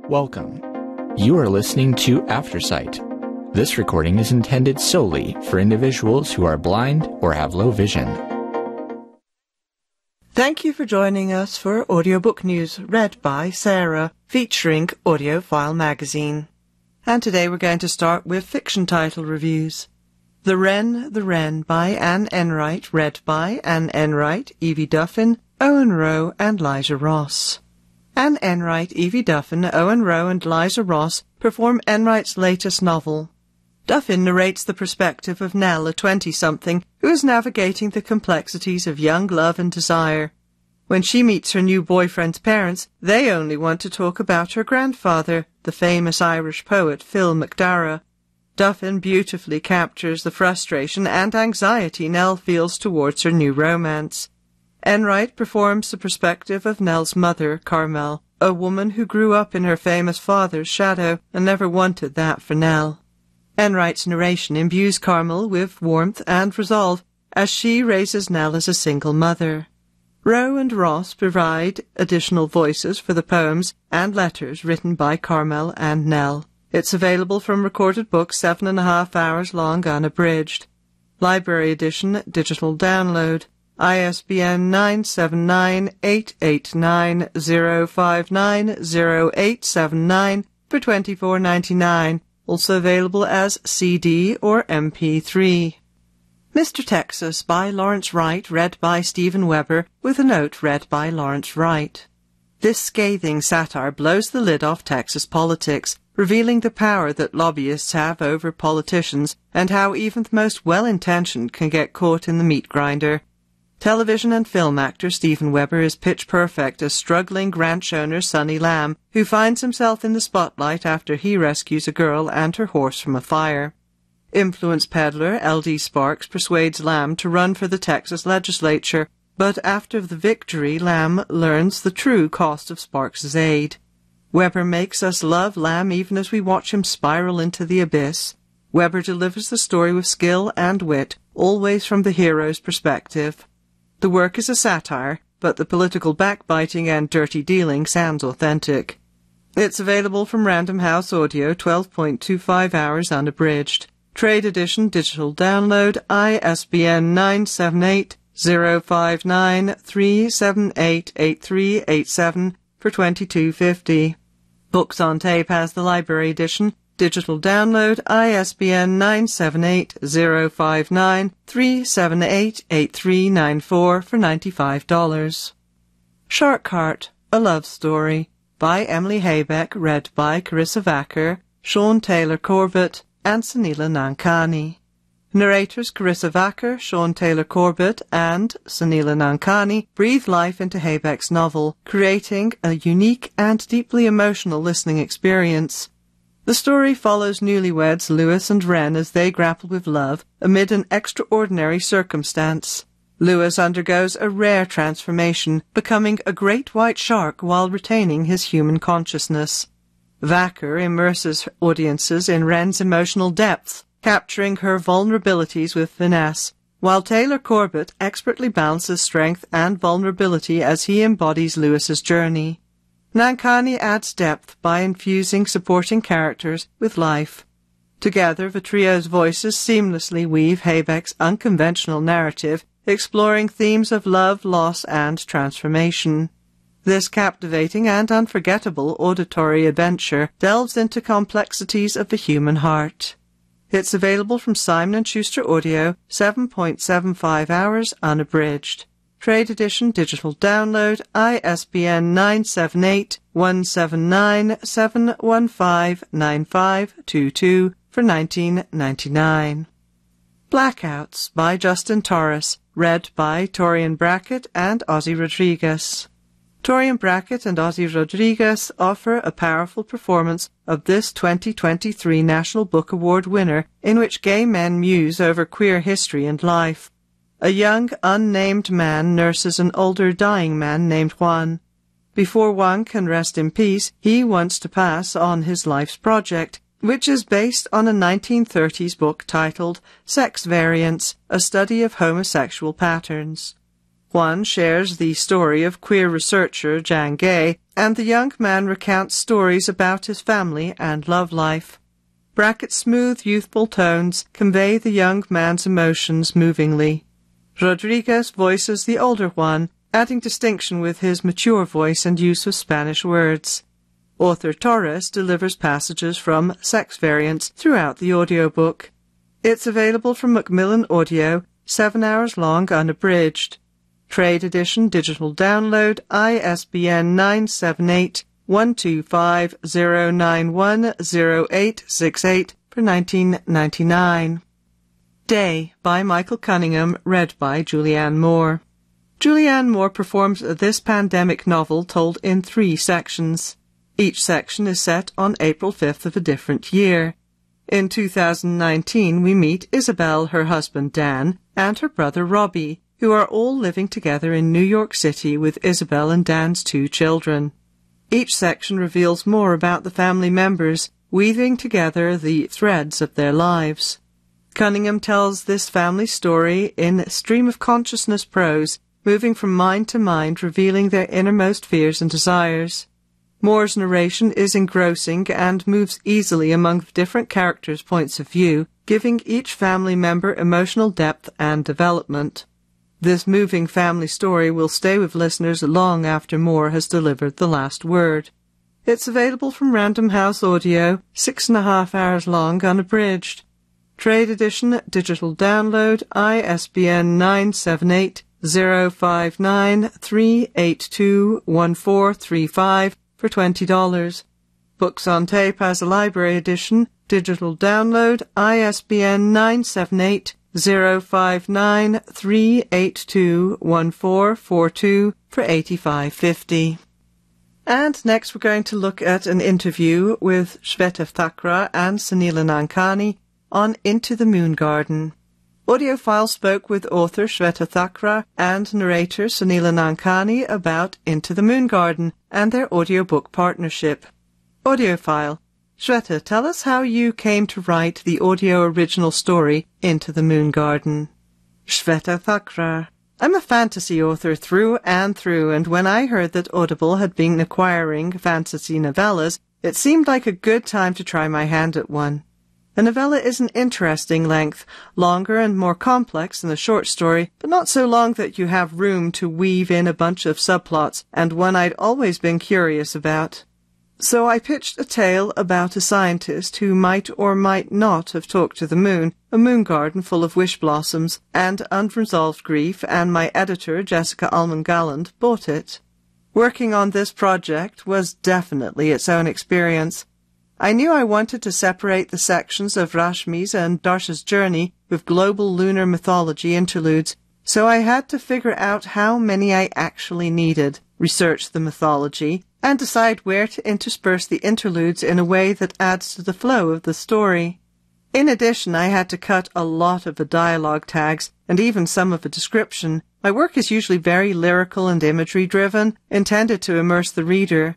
Welcome. You are listening to Aftersight. This recording is intended solely for individuals who are blind or have low vision. Thank you for joining us for Audiobook News, read by Sarah, featuring Audiophile Magazine. And today we're going to start with fiction title reviews. The Wren by Anne Enright, read by Anne Enright, Evie Duffin, Owen Roe, and Liza Ross. Anne Enright, Evie Duffin, Owen Roe, and Liza Ross perform Enright's latest novel. Duffin narrates the perspective of Nell, a 20-something, who is navigating the complexities of young love and desire. When she meets her new boyfriend's parents, they only want to talk about her grandfather, the famous Irish poet Phil McDarragh. Duffin beautifully captures the frustration and anxiety Nell feels towards her new romance. Enright performs the perspective of Nell's mother, Carmel, a woman who grew up in her famous father's shadow and never wanted that for Nell. Enright's narration imbues Carmel with warmth and resolve as she raises Nell as a single mother. Roe and Ross provide additional voices for the poems and letters written by Carmel and Nell. It's available from Recorded Books, 7.5 hours long, unabridged. Library edition, digital download. ISBN 978-889-059-0879 for $24.99, also available as CD or MP3. Mr. Texas by Lawrence Wright, read by Stephen Weber, with a note read by Lawrence Wright. This scathing satire blows the lid off Texas politics, revealing the power that lobbyists have over politicians and how even the most well-intentioned can get caught in the meat grinder. Television and film actor Stephen Weber is pitch perfect as struggling ranch owner Sonny Lamb, who finds himself in the spotlight after he rescues a girl and her horse from a fire. Influence peddler L.D. Sparks persuades Lamb to run for the Texas legislature, but after the victory, Lamb learns the true cost of Sparks' aid. Weber makes us love Lamb even as we watch him spiral into the abyss. Weber delivers the story with skill and wit, always from the hero's perspective. The work is a satire, but the political backbiting and dirty dealing sounds authentic. It's available from Random House Audio, 12.25 hours unabridged. Trade edition, digital download, ISBN 978-059-378-8387 for $22.50. Books on Tape has the library edition, digital download, ISBN 978-059-378-8394 for $95. Shark Heart, A Love Story by Emily Haybeck, read by Carissa Vacker, Sean Taylor Corbett, and Sunila Nankani. Narrators Carissa Vacker, Sean Taylor Corbett, and Sunila Nankani breathe life into Haybeck's novel, creating a unique and deeply emotional listening experience. The story follows newlyweds Lewis and Wren as they grapple with love amid an extraordinary circumstance. Lewis undergoes a rare transformation, becoming a great white shark while retaining his human consciousness. Vacker immerses audiences in Wren's emotional depth, capturing her vulnerabilities with finesse, while Taylor Corbett expertly balances strength and vulnerability as he embodies Lewis's journey. Nankani adds depth by infusing supporting characters with life. Together, the trio's voices seamlessly weave Haybeck's unconventional narrative, exploring themes of love, loss, and transformation. This captivating and unforgettable auditory adventure delves into complexities of the human heart. It's available from Simon & Schuster Audio, 7.75 hours unabridged. Trade edition, digital download, ISBN 978-179-715-9522 for $19.99. Blackouts by Justin Torres, read by Torian Brackett and Ozzy Rodriguez. Torian Brackett and Ozzy Rodriguez offer a powerful performance of this 2023 National Book Award winner, in which gay men muse over queer history and life. A young, unnamed man nurses an older, dying man named Juan. Before Juan can rest in peace, he wants to pass on his life's project, which is based on a 1930s book titled Sex Variants, A Study of Homosexual Patterns. Juan shares the story of queer researcher Jan Gay, and the young man recounts stories about his family and love life. Brackett's smooth, youthful tones convey the young man's emotions movingly. Rodriguez voices the older Juan, adding distinction with his mature voice and use of Spanish words. Author Torres delivers passages from sex variants throughout the audiobook. It's available from Macmillan Audio, 7 hours long unabridged. Trade edition digital download, ISBN 978-125-091-0868 for $19.99. Day by Michael Cunningham, read by Julianne Moore. Julianne Moore performs this pandemic novel told in 3 sections. Each section is set on April 5th of a different year. In 2019, we meet Isabel, her husband Dan, and her brother Robbie, who are all living together in New York City with Isabel and Dan's 2 children. Each section reveals more about the family members, weaving together the threads of their lives. Cunningham tells this family story in stream of consciousness prose, moving from mind to mind, revealing their innermost fears and desires. Moore's narration is engrossing and moves easily among different characters' points of view, giving each family member emotional depth and development. This moving family story will stay with listeners long after Moore has delivered the last word. It's available from Random House Audio, 6.5 hours long unabridged. Trade edition digital download, ISBN 978-059-382-1435 for $20. Books on Tape as a library edition, digital download, ISBN 978-059-382-1442 for $85.50. And next we're going to look at an interview with Shweta Thakrar and Sunila Nankani on Into the Moon Garden. Audiophile spoke with author Shweta Thakrar and narrator Sunila Nankani about Into the Moon Garden and their audiobook partnership. Audiophile: Shweta, tell us how you came to write the audio original story Into the Moon Garden. Shweta Thakrar: I'm a fantasy author through, and when I heard that Audible had been acquiring fantasy novellas, it seemed like a good time to try my hand at one. A novella is an interesting length, longer and more complex than a short story, but not so long that you have room to weave in a bunch of subplots, and one I'd always been curious about. So I pitched a tale about a scientist who might or might not have talked to the moon, a moon garden full of wish blossoms, and unresolved grief, and my editor, Jessica Ullman-Galland, bought it. Working on this project was definitely its own experience. I knew I wanted to separate the sections of Rashmi's and Darsha's journey with global lunar mythology interludes, so I had to figure out how many I actually needed, research the mythology, and decide where to intersperse the interludes in a way that adds to the flow of the story. In addition, I had to cut a lot of the dialogue tags, and even some of the description. My work is usually very lyrical and imagery-driven, intended to immerse the reader.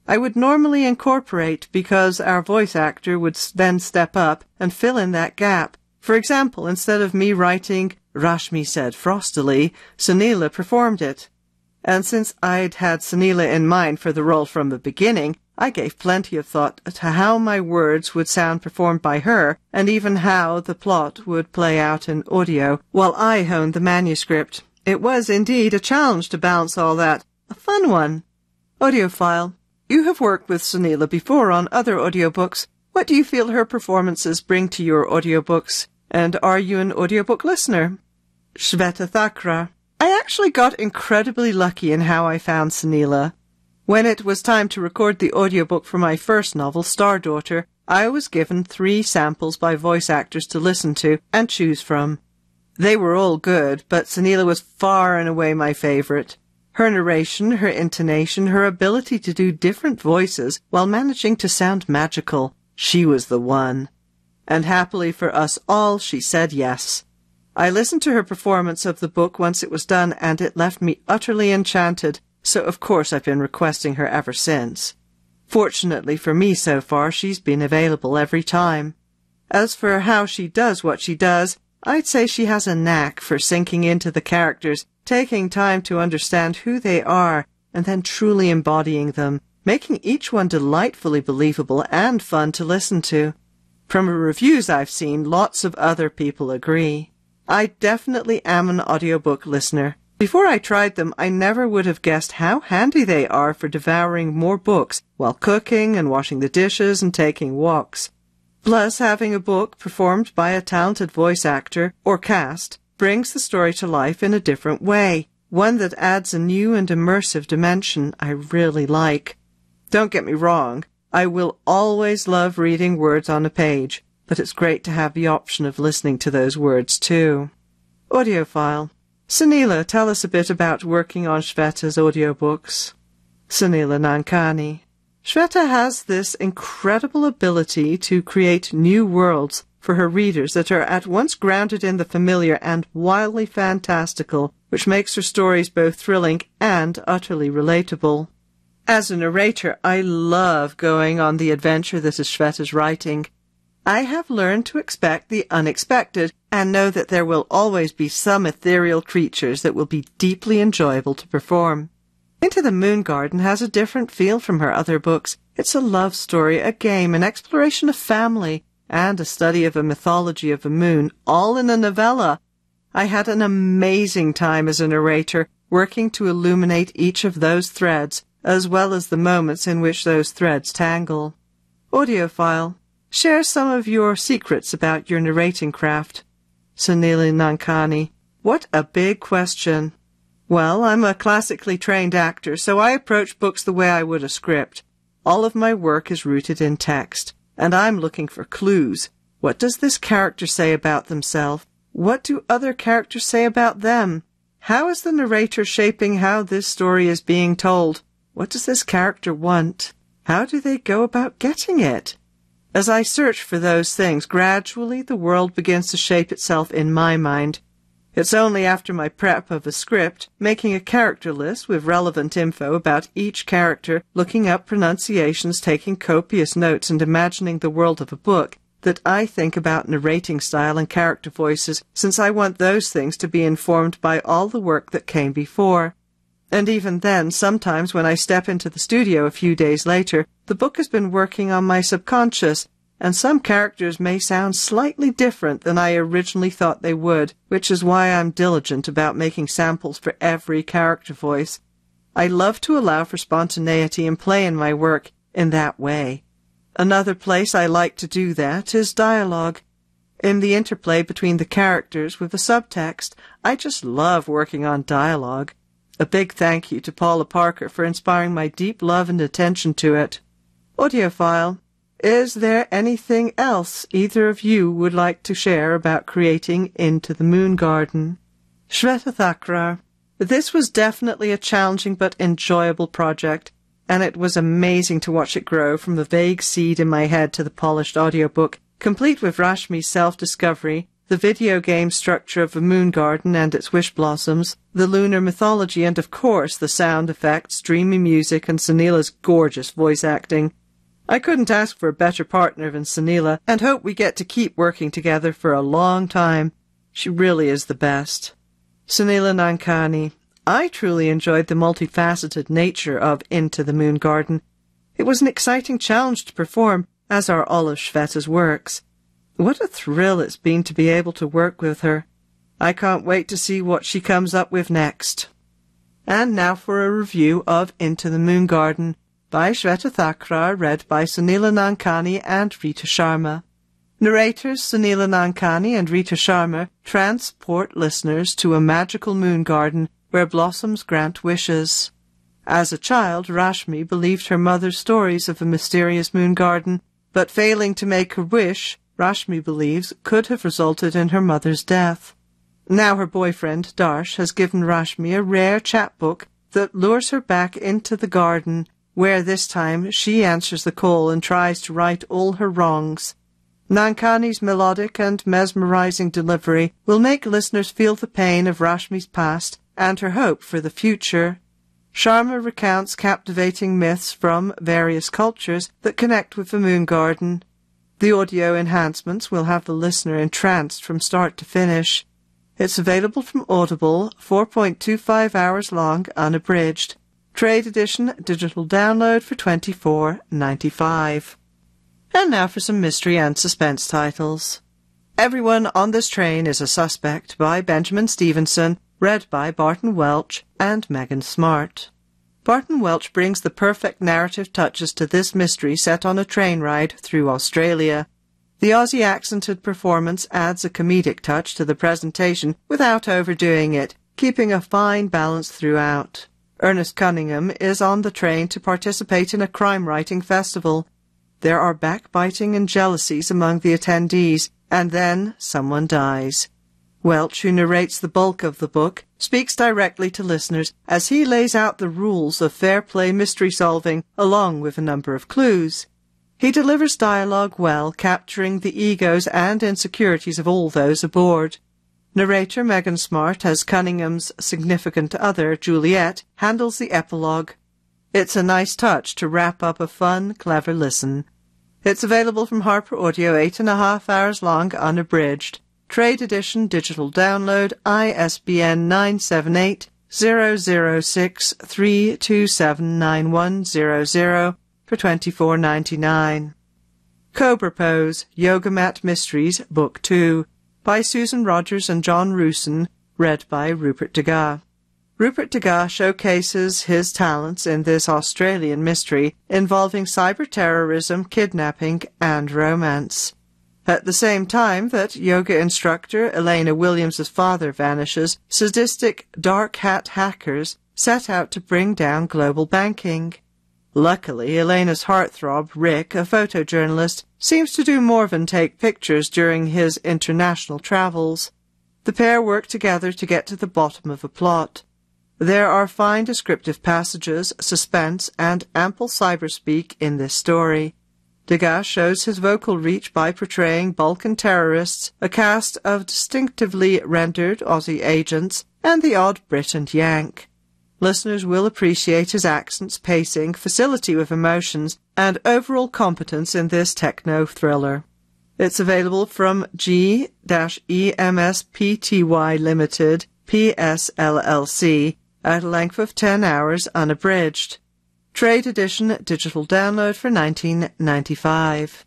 I would normally incorporate because our voice actor would then step up and fill in that gap. For example, instead of me writing, Rashmi said frostily, Sunila performed it. And since I'd had Sunila in mind for the role from the beginning, I gave plenty of thought to how my words would sound performed by her, and even how the plot would play out in audio, while I honed the manuscript. It was indeed a challenge to balance all that. A fun one. Audiophile: you have worked with Sunila before on other audiobooks. What do you feel her performances bring to your audiobooks? And are you an audiobook listener? Shweta Thakrar: I actually got incredibly lucky in how I found Sunila. When it was time to record the audiobook for my first novel, Star Daughter, I was given 3 samples by voice actors to listen to and choose from. They were all good, but Sunila was far and away my favorite. Her narration, her intonation, her ability to do different voices while managing to sound magical. She was the one. And happily for us all, she said yes. I listened to her performance of the book once it was done, and it left me utterly enchanted, so of course I've been requesting her ever since. Fortunately for me so far, she's been available every time. As for how she does what she does, I'd say she has a knack for sinking into the characters, taking time to understand who they are, and then truly embodying them, making each one delightfully believable and fun to listen to. From the reviews I've seen, lots of other people agree. I definitely am an audiobook listener. Before I tried them, I never would have guessed how handy they are for devouring more books while cooking and washing the dishes and taking walks. Plus, having a book performed by a talented voice actor or cast brings the story to life in a different way, one that adds a new and immersive dimension I really like. Don't get me wrong, I will always love reading words on a page, but it's great to have the option of listening to those words too. Audiophile. Sunila, tell us a bit about working on Shweta's audiobooks. Sunila Nankani. Shweta has this incredible ability to create new worlds for her readers that are at once grounded in the familiar and wildly fantastical, which makes her stories both thrilling and utterly relatable. As a narrator, I love going on the adventure that is Shweta's writing. I have learned to expect the unexpected and know that there will always be some ethereal creatures that will be deeply enjoyable to perform. Into the Moon Garden has a different feel from her other books. It's a love story, a game, an exploration of family, and a study of a mythology of the moon, all in a novella. I had an amazing time as a narrator, working to illuminate each of those threads, as well as the moments in which those threads tangle. Audiophile. Share some of your secrets about your narrating craft. Sunila Nankani. What a big question. Well, I'm a classically trained actor, so I approach books the way I would a script. All of my work is rooted in text, and I'm looking for clues. What does this character say about themselves? What do other characters say about them? How is the narrator shaping how this story is being told? What does this character want? How do they go about getting it? As I search for those things, gradually the world begins to shape itself in my mind. It's only after my prep of a script, making a character list with relevant info about each character, looking up pronunciations, taking copious notes, and imagining the world of a book, that I think about narrating style and character voices, since I want those things to be informed by all the work that came before. And even then, sometimes when I step into the studio a few days later, the book has been working on my subconscious, and some characters may sound slightly different than I originally thought they would, which is why I'm diligent about making samples for every character voice. I love to allow for spontaneity and play in my work in that way. Another place I like to do that is dialogue. In the interplay between the characters with the subtext, I just love working on dialogue. A big thank you to Paula Parker for inspiring my deep love and attention to it. Audiophile. Is there anything else either of you would like to share about creating Into the Moon Garden? Shweta Thakrar. This was definitely a challenging but enjoyable project, and it was amazing to watch it grow from the vague seed in my head to the polished audiobook, complete with Rashmi's self-discovery, the video game structure of the Moon Garden and its wish blossoms, the lunar mythology, and of course the sound effects, dreamy music, and Sunila's gorgeous voice acting. I couldn't ask for a better partner than Sunila, and hope we get to keep working together for a long time. She really is the best. Sunila Nankani. I truly enjoyed the multifaceted nature of Into the Moon Garden. It was an exciting challenge to perform, as are all of Shweta's works. What a thrill it's been to be able to work with her. I can't wait to see what she comes up with next. And now for a review of Into the Moon Garden, by Shweta Thakrar, read by Sunila Nankani and Rita Sharma. Narrators Sunila Nankani and Rita Sharma transport listeners to a magical moon garden where blossoms grant wishes. As a child, Rashmi believed her mother's stories of the mysterious moon garden, but failing to make her wish, Rashmi believes, could have resulted in her mother's death. Now her boyfriend, Darsh, has given Rashmi a rare chapbook that lures her back into the garden, where this time she answers the call and tries to right all her wrongs. Nankani's melodic and mesmerizing delivery will make listeners feel the pain of Rashmi's past and her hope for the future. Sharma recounts captivating myths from various cultures that connect with the moon garden. The audio enhancements will have the listener entranced from start to finish. It's available from Audible, 4.25 hours long, unabridged. Trade edition, digital download for $24.95. And now for some mystery and suspense titles. Everyone on This Train is a Suspect by Benjamin Stevenson, read by Barton Welch and Megan Smart. Barton Welch brings the perfect narrative touches to this mystery set on a train ride through Australia. The Aussie accented performance adds a comedic touch to the presentation without overdoing it, keeping a fine balance throughout. Ernest Cunningham is on the train to participate in a crime-writing festival. There are backbiting and jealousies among the attendees, and then someone dies. Welch, who narrates the bulk of the book, speaks directly to listeners as he lays out the rules of fair play mystery solving along with a number of clues. He delivers dialogue well, capturing the egos and insecurities of all those aboard. Narrator Megan Smart, as Cunningham's significant other, Juliet, handles the epilogue. It's a nice touch to wrap up a fun, clever listen. It's available from Harper Audio, 8.5 hours long, unabridged. Trade edition, digital download, ISBN 978-006-3279100 for $24.99. Cobra Pose, Yoga Mat Mysteries, Book 2, by Susan Rogers and John Rooson, read by Rupert Degas. Rupert Degas showcases his talents in this Australian mystery involving cyber-terrorism, kidnapping, and romance. At the same time that yoga instructor Elena Williams' father vanishes, sadistic dark hat hackers set out to bring down global banking. Luckily, Elena's heartthrob, Rick, a photojournalist, seems to do more than take pictures during his international travels. The pair work together to get to the bottom of a plot. There are fine descriptive passages, suspense, and ample cyberspeak in this story. Degas shows his vocal reach by portraying Balkan terrorists, a cast of distinctively rendered Aussie agents, and the odd Brit and Yank. Listeners will appreciate his accents, pacing, facility with emotions, and overall competence in this techno-thriller. It's available from G-EMS-PTY Limited, PSLLC, at a length of 10 hours unabridged. Trade edition, digital download for $19.95.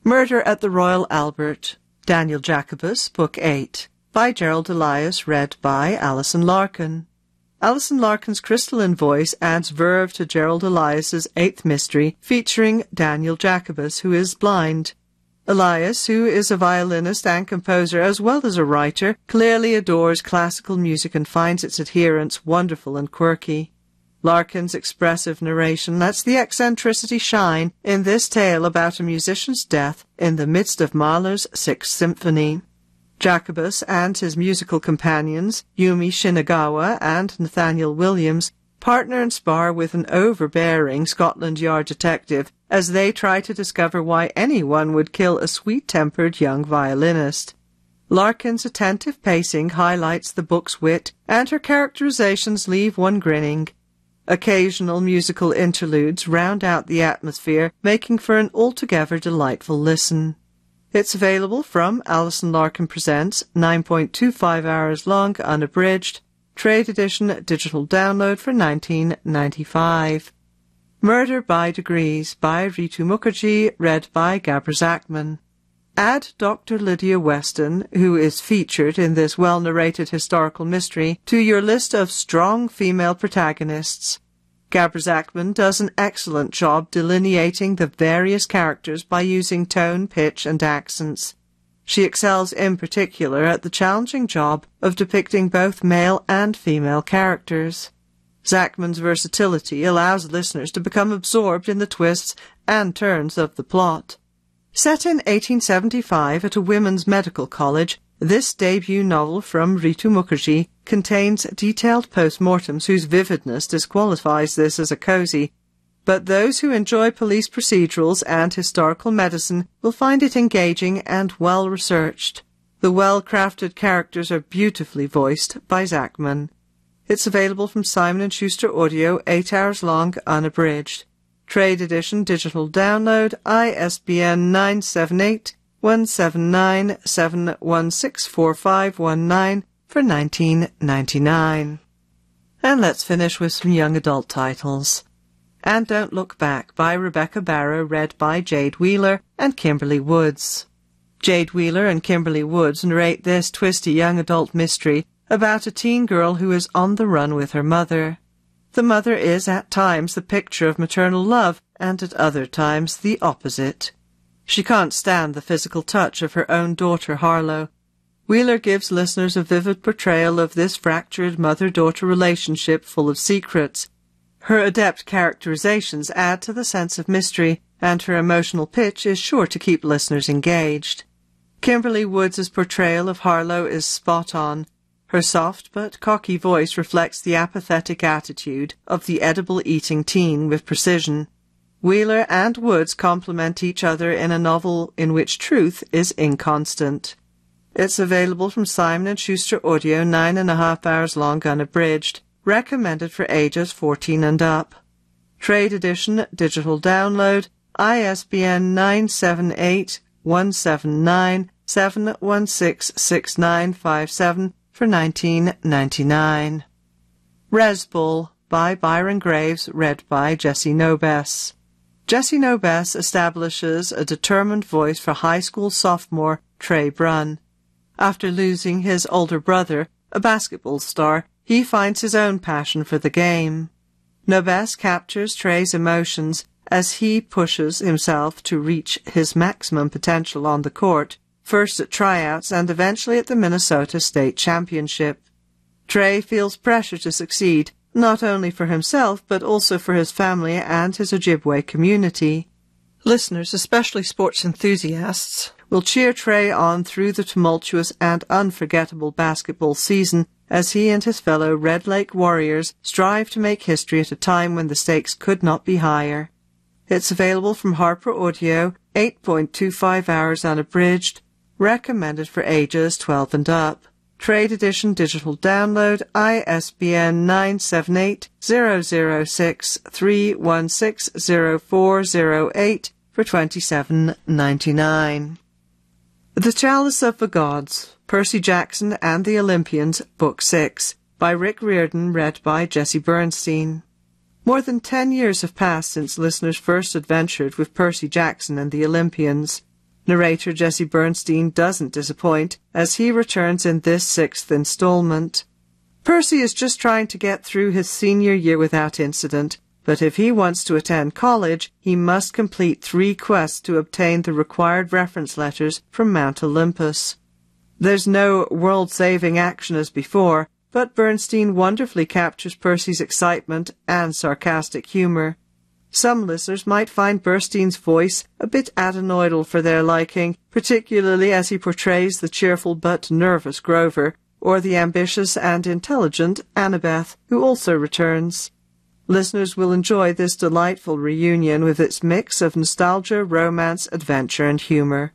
Murder at the Royal Albert, Daniel Jacobus, Book 8, by Gerald Elias, read by Alison Larkin. Alison Larkin's crystalline voice adds verve to Gerald Elias's eighth mystery, featuring Daniel Jacobus, who is blind. Elias, who is a violinist and composer as well as a writer, clearly adores classical music and finds its adherents wonderful and quirky. Larkin's expressive narration lets the eccentricity shine in this tale about a musician's death in the midst of Mahler's Sixth Symphony. Jacobus and his musical companions, Yumi Shinagawa and Nathaniel Williams, partner and spar with an overbearing Scotland Yard detective as they try to discover why anyone would kill a sweet-tempered young violinist. Larkin's attentive pacing highlights the book's wit, and her characterizations leave one grinning. Occasional musical interludes round out the atmosphere, making for an altogether delightful listen. It's available from Alison Larkin Presents, 9.25 hours long, unabridged. Trade edition, digital download for $19.95. Murder by Degrees by Ritu Mukherjee, read by Gabor Zachman. Add Dr. Lydia Weston, who is featured in this well-narrated historical mystery, to your list of strong female protagonists. Gabor Zachman does an excellent job delineating the various characters by using tone, pitch, and accents. She excels in particular at the challenging job of depicting both male and female characters. Zachman's versatility allows listeners to become absorbed in the twists and turns of the plot. Set in 1875 at a women's medical college, this debut novel from Ritu Mukherjee contains detailed postmortems whose vividness disqualifies this as a cozy, but those who enjoy police procedurals and historical medicine will find it engaging and well-researched. The well-crafted characters are beautifully voiced by Zachman. It's available from Simon & Schuster Audio, 8 hours long, unabridged. Trade edition digital download, ISBN 978-179-7164519 for $19.99. And let's finish with some young adult titles. And Don't Look Back by Rebecca Barrow, read by Jade Wheeler and Kimberly Woods. Jade Wheeler and Kimberly Woods narrate this twisty young adult mystery about a teen girl who is on the run with her mother. The mother is at times the picture of maternal love and at other times the opposite. She can't stand the physical touch of her own daughter Harlow. Wheeler gives listeners a vivid portrayal of this fractured mother-daughter relationship full of secrets. Her adept characterizations add to the sense of mystery, and her emotional pitch is sure to keep listeners engaged. Kimberly Woods' portrayal of Harlow is spot on. Her soft but cocky voice reflects the apathetic attitude of the edible-eating teen with precision. Wheeler and Woods complement each other in a novel in which truth is inconstant. It's available from Simon & Schuster Audio, 9.5 hours long unabridged, recommended for ages 14 and up. Trade edition digital download, ISBN 978-179-7166957 for $19.99. Resbull by Byron Graves, read by Jessie Nobess. Jessie Nobess establishes a determined voice for high school sophomore Trey Brunn. After losing his older brother, a basketball star, he finds his own passion for the game. Nobess captures Trey's emotions as he pushes himself to reach his maximum potential on the court, first at tryouts and eventually at the Minnesota State Championship. Trey feels pressure to succeed, not only for himself but also for his family and his Ojibwe community. Listeners, especially sports enthusiasts, will cheer Trey on through the tumultuous and unforgettable basketball season as he and his fellow Red Lake Warriors strive to make history at a time when the stakes could not be higher. It's available from Harper Audio, 8.25 hours unabridged, recommended for ages 12 and up. Trade edition digital download, ISBN 978-006-3160408 for $27.99. The Chalice of the Gods, Percy Jackson and the Olympians, Book 6, by Rick Riordan, read by Jesse Bernstein. More than 10 years have passed since listeners first adventured with Percy Jackson and the Olympians. Narrator Jesse Bernstein doesn't disappoint as he returns in this 6th installment. Percy is just trying to get through his senior year without incident, but if he wants to attend college, he must complete 3 quests to obtain the required reference letters from Mount Olympus. There's no world-saving action as before, but Bernstein wonderfully captures Percy's excitement and sarcastic humor. Some listeners might find Bernstein's voice a bit adenoidal for their liking, particularly as he portrays the cheerful but nervous Grover, or the ambitious and intelligent Annabeth, who also returns. Listeners will enjoy this delightful reunion with its mix of nostalgia, romance, adventure, and humor.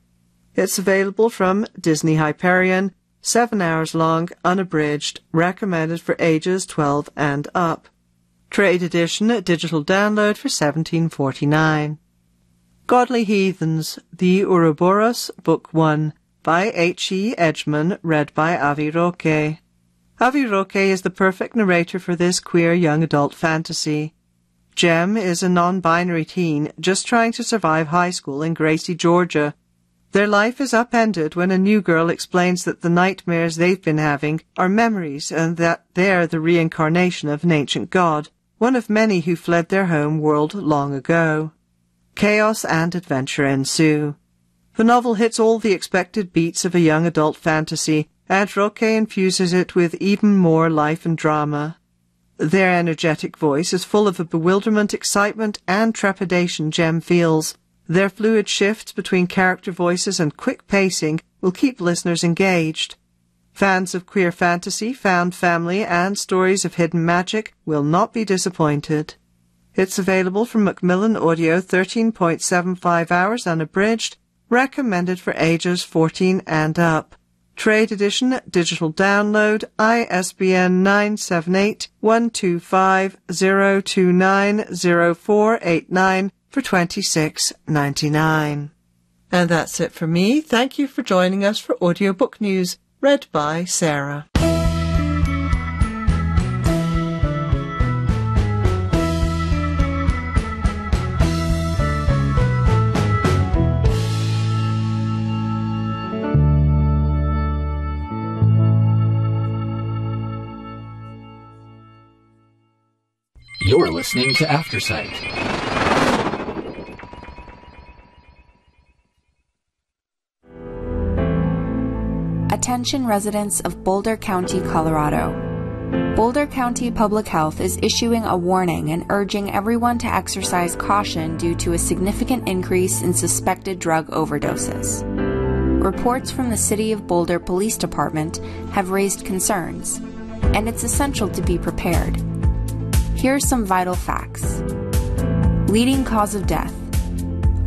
It's available from Disney Hyperion, 7 hours long, unabridged, recommended for ages 12 and up. Trade edition, digital download for $17.49. Godly Heathens, The Ouroboros, Book 1, by H.E. Edgman, read by Avi Roque. Avi Roque is the perfect narrator for this queer young adult fantasy. Jem is a non-binary teen just trying to survive high school in Gracie, Georgia. Their life is upended when a new girl explains that the nightmares they've been having are memories and that they're the reincarnation of an ancient god, one of many who fled their home world long ago. Chaos and adventure ensue. The novel hits all the expected beats of a young adult fantasy, and Roque infuses it with even more life and drama. Their energetic voice is full of the bewilderment, excitement, and trepidation Jem feels. Their fluid shifts between character voices and quick pacing will keep listeners engaged. Fans of queer fantasy, found family, and stories of hidden magic will not be disappointed. It's available from Macmillan Audio, 13.75 hours unabridged, recommended for ages 14 and up. Trade edition, digital download, ISBN 978-125-029-0489 for $26.99. And that's it for me. Thank you for joining us for Audiobook News, read by Sarah. You're listening to Aftersight. Attention residents of Boulder County, Colorado. Boulder County Public Health is issuing a warning and urging everyone to exercise caution due to a significant increase in suspected drug overdoses. Reports from the City of Boulder Police Department have raised concerns, and it's essential to be prepared. Here are some vital facts. Leading cause of death.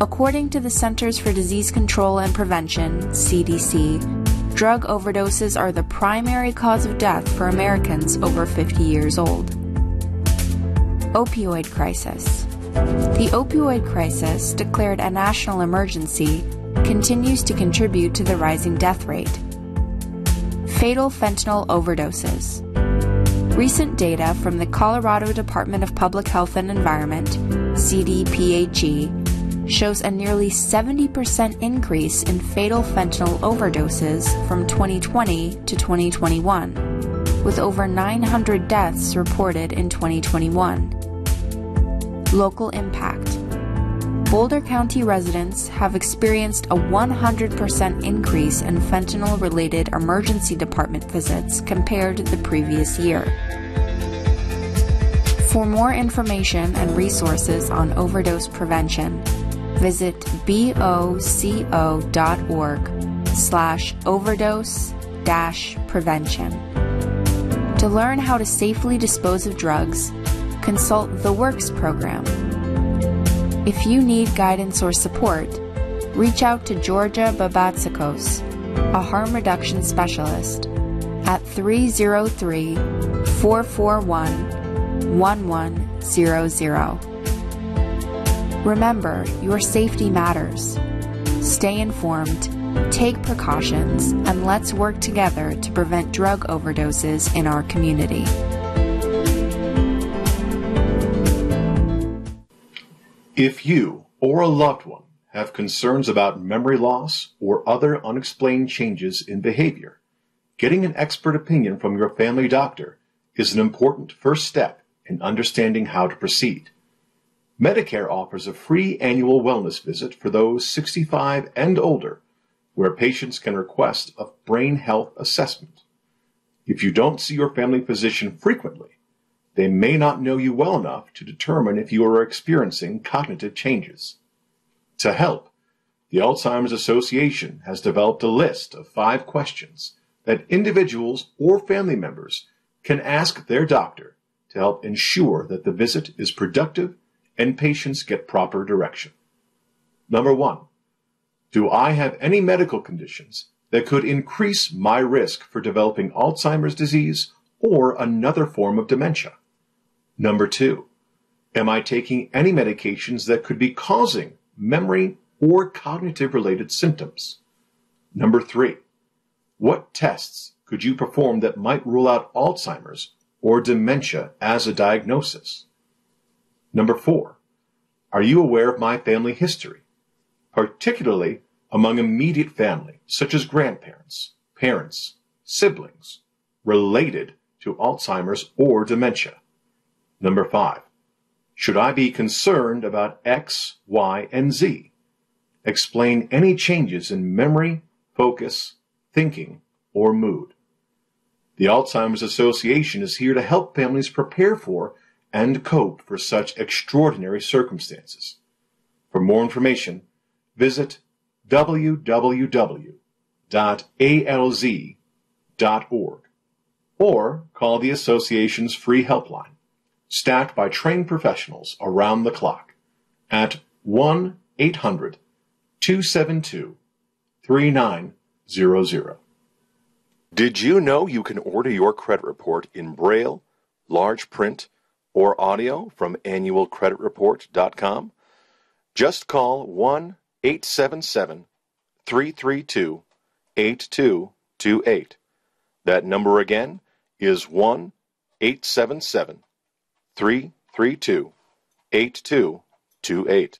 According to the Centers for Disease Control and Prevention, CDC, drug overdoses are the primary cause of death for Americans over 50 years old. Opioid crisis. The opioid crisis, declared a national emergency, continues to contribute to the rising death rate. Fatal fentanyl overdoses. Recent data from the Colorado Department of Public Health and Environment, CDPHE, shows a nearly 70% increase in fatal fentanyl overdoses from 2020 to 2021, with over 900 deaths reported in 2021. Local impact. Boulder County residents have experienced a 100% increase in fentanyl-related emergency department visits compared to the previous year. For more information and resources on overdose prevention, visit boco.org/overdose-prevention. To learn how to safely dispose of drugs, consult the WORKS program. If you need guidance or support, reach out to Georgia Babatzikos, a harm reduction specialist, at 303-441-1100. Remember, your safety matters. Stay informed, take precautions, and let's work together to prevent drug overdoses in our community. If you or a loved one have concerns about memory loss or other unexplained changes in behavior, getting an expert opinion from your family doctor is an important first step in understanding how to proceed. Medicare offers a free annual wellness visit for those 65 and older, where patients can request a brain health assessment. If you don't see your family physician frequently, they may not know you well enough to determine if you are experiencing cognitive changes. To help, the Alzheimer's Association has developed a list of 5 questions that individuals or family members can ask their doctor to help ensure that the visit is productive and patients get proper direction. Number 1, do I have any medical conditions that could increase my risk for developing Alzheimer's disease or another form of dementia? Number 2, am I taking any medications that could be causing memory or cognitive-related symptoms? Number 3, what tests could you perform that might rule out Alzheimer's or dementia as a diagnosis? Number 4, are you aware of my family history, particularly among immediate family, such as grandparents, parents, siblings, related to Alzheimer's or dementia? Number 5, should I be concerned about X, Y, and Z? Explain any changes in memory, focus, thinking, or mood. The Alzheimer's Association is here to help families prepare for and cope for such extraordinary circumstances. For more information, visit www.alz.org or call the Association's free helpline, staffed by trained professionals around the clock, at 1-800-272-3900. Did you know you can order your credit report in Braille, large print, or audio from annualcreditreport.com? Just call 1-877-332-8228. That number again is 1-877-332-8228.